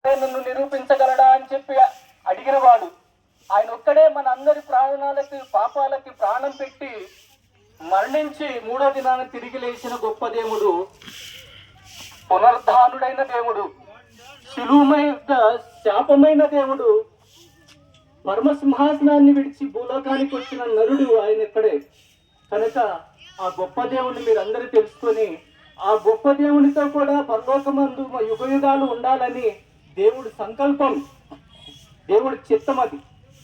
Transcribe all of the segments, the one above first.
నన్ను నిరూపించగలడా అని చెప్పి అడిగిన వాడు ఆయన ఒక్కడే మన అందరి ప్రాణాలకి పాపాలకి ప్రాణం పెట్టి మరణించి మూడో దినాన్ని తిరిగి లేచిన గొప్ప దేవుడు, పునరుద్ధానుడైన దేవుడు, శిలువమైన శాపమైన దేవుడు, పరమసింహాసనాన్ని విడిచి భూలోకానికి వచ్చిన నరుడు ఆయన ఇక్కడే. కనుక ఆ గొప్ప దేవుడిని మీరందరూ తెలుసుకొని ఆ గొప్ప దేవునితో కూడా పరలోకమందు యుగ యుగాలు ఉండాలని దేవుడి సంకల్పం, దేవుడి చిత్తం అది.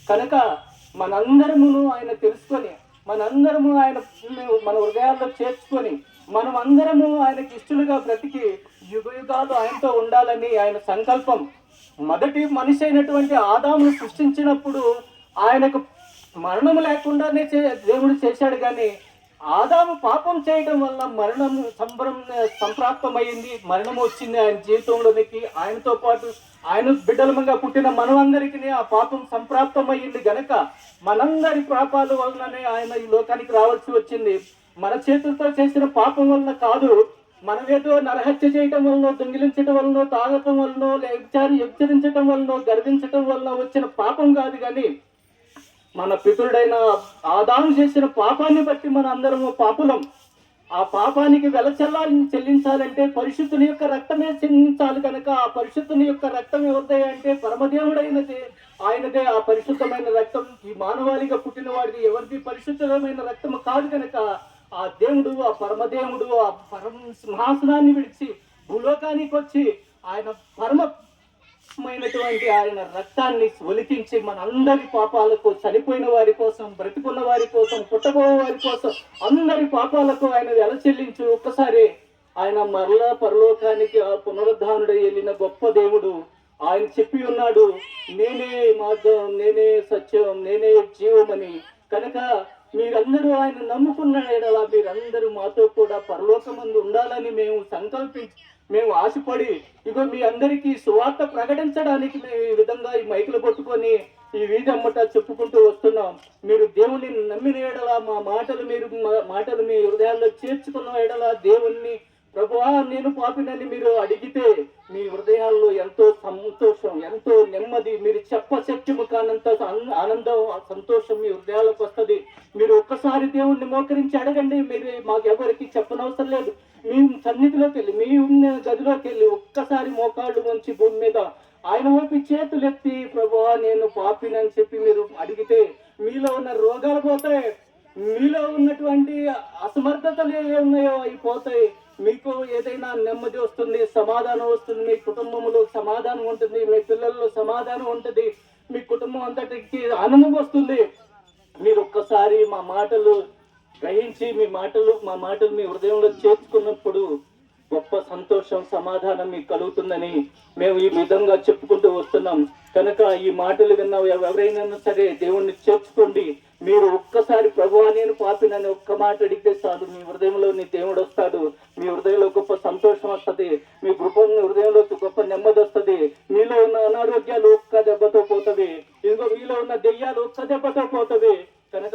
కనుక మనందరము ఆయన తెలుసుకొని మనందరము ఆయన మన హృదయాల్లో చేర్చుకొని మనం అందరము ఆయనకి ఇష్టలుగా బ్రతికి యుగ యుగాలు ఆయనతో ఉండాలని ఆయన సంకల్పం. మొదటి మనిషి అయినటువంటి ఆదామును సృష్టించినప్పుడు ఆయనకు మరణం లేకుండానే దేవుడు చేశాడు. కానీ ఆదాము పాపం చేయడం వల్ల మరణం సంప్రాప్తమైంది, మరణం వచ్చింది ఆయన జీవితంలోనికి. ఆయనతో పాటు ఆయన బిడ్డలముగా పుట్టిన మనమందరికీ ఆ పాపం సంప్రాప్తమైంది. గనక మనందరి పాపాల వలననే ఆయన ఈ లోకానికి రావాల్సి వచ్చింది. మన చేతులతో చేసిన పాపం వలన కాదు, మనమేదో నరహత్య చేయటం వలన, దొంగిలించడం వలన, తాగటం వలన, వ్యభిచరించటం వలన, గర్వించటం వలన వచ్చిన పాపం కాదు. కానీ మన పితరుడైన ఆదాము చేసిన పాపాన్ని బట్టి మన అందరము పాపులం. ఆ పాపానికి వెల చెల్లించాలంటే పరిశుద్ధుని యొక్క రక్తమే చెల్లించాలి. కనుక ఆ పరిశుద్ధుని యొక్క రక్తం ఎవరిదే అంటే పరమదేవుడైనది, ఆయనదే ఆ పరిశుద్ధమైన రక్తం. ఈ మానవాళిగా పుట్టిన వాడిది ఎవరిది పరిశుద్ధమైన రక్తం కాదు. కనుక ఆ దేవుడు, ఆ పరమదేవుడు ఆ పరమ సింహాసనాన్ని విడిచి భూలోకానికి వచ్చి ఆయన పరమమైనటువంటి ఆయన రక్తాన్ని ఒలికించి మనందరి పాపాలకు, చనిపోయిన వారి కోసం, బ్రతికున్న వారి కోసం, పుట్టబోయే వారి కోసం అందరి పాపాలకు ఆయన వెల చెల్లించి ఒక్కసారి ఆయన మరలా పరలోకానికి ఆ పునరుద్ధానుడై వెళ్ళిన గొప్ప దేవుడు. ఆయన చెప్పి ఉన్నాడు, నేనే మార్గం, నేనే సత్యం, నేనే జీవమని. కనుక మీరందరూ ఆయన నమ్ముకున్న ఎడల మీరందరూ మాతో కూడా పరలోకమందు ఉండాలని మేము ఆశపడి ఇగో మీ అందరికీ సువార్త ప్రకటించడానికి మేము ఈ విధంగా ఈ మైకులు పట్టుకొని ఈ వీధి అమ్మట చెప్పుకుంటూ వస్తున్నాం. మీరు దేవుని నమ్మిన ఎడల మా మాటలు మీ హృదయాల్లో చేర్చుకున్న ఎడల దేవుణ్ణి, ప్రభువా నేను పాపినని మీరు అడిగితే మీ హృదయాల్లో ఎంతో సంతోషం, ఎంతో నెమ్మది, మీరు చెప్పశక్యము కానంత ఆనందం, సంతోషం మీ హృదయాలకు వస్తుంది. మీరు ఒక్కసారి దేవుణ్ణి మోకరించి అడగండి. మీరు మాకు ఎవరికి చెప్పనవసరం లేదు. మీ సన్నిధిలోకి వెళ్ళి, మీ గదిలోకి వెళ్ళి ఒక్కసారి మోకాళ్ళు వంచి భూమి మీద ఆయన వైపు చేతులెత్తి ప్రభువా నేను పాపినని చెప్పి మీరు అడిగితే మీలో ఉన్న రోగాలు పోతాయి, మీలో ఉన్నటువంటి అసమర్థతలు ఏ ఉన్నాయో అవి పోతాయి. మీకు ఏదైనా నెమ్మది వస్తుంది, సమాధానం వస్తుంది, మీ కుటుంబంలో సమాధానం ఉంటుంది, మీ పిల్లల్లో సమాధానం ఉంటుంది, మీ కుటుంబం అంతటికి ఆనందం వస్తుంది. మీరు ఒక్కసారి మా మాటలు గ్రహించి మా మాటలు మీ హృదయంలో చేర్చుకున్నప్పుడు గొప్ప సంతోషం, సమాధానం మీకు కలుగుతుందని మేము ఈ విధంగా చెప్పుకుంటూ వస్తున్నాం. కనుక ఈ మాటలు విన్న ఎవరైనా సరే దేవుణ్ణి చేర్చుకోండి. మీరు ఒక్కసారి ప్రభువా నేను పాపినని ఒక్క మాట అడిగితే చాలు, మీ హృదయంలో నీ దేవుడు వస్తాడు. మీ హృదయంలో గొప్ప సంతోషం వస్తుంది, మీ హృదయంలో గొప్ప నెమ్మది వస్తుంది. మీలో ఉన్న అనారోగ్యాలు ఒక్క దెబ్బతో పోతవి, ఇదిగో మీలో ఉన్న దెయ్యాలు ఒక్క దెబ్బతో పోతవి. కనుక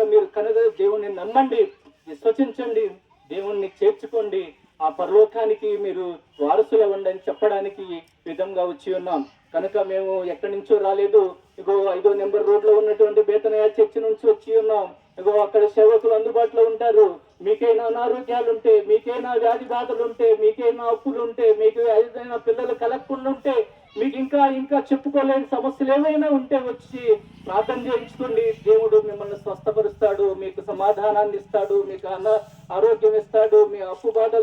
దేవుణ్ణి నమ్మండి, విశ్వసించండి, దేవుణ్ణి చేర్చుకోండి. ఆ పరలోకానికి మీరు వారసులు అవ్వండి అని చెప్పడానికి విధంగా వచ్చి ఉన్నాం. కనుక మేము ఎక్కడి నుంచో రాలేదు. ఇగో 5వ నెంబర్ రోడ్లో ఉన్నటువంటి బేతనయ చర్చి నుంచి వచ్చి ఉన్నాం. ఇగో అక్కడ సేవకులు అందుబాటులో ఉంటారు. మీకైనా అనారోగ్యాలు ఉంటే, మీకైనా వ్యాధి బాధలు ఉంటే, మీకైనా అప్పులు ఉంటే, మీకు ఏదైనా పిల్లలు కలగకుండా ఉంటే, మీకు ఇంకా చెప్పుకోలేని సమస్యలు ఏమైనా ఉంటే వచ్చి ప్రార్థన చేయించుకోండి. దేవుడు మిమ్మల్ని స్వస్థపరుస్తాడు, మీకు సమాధానాన్ని ఇస్తాడు, మీకు ఆరోగ్యం ఇస్తాడు, మీ అప్పు బాధలు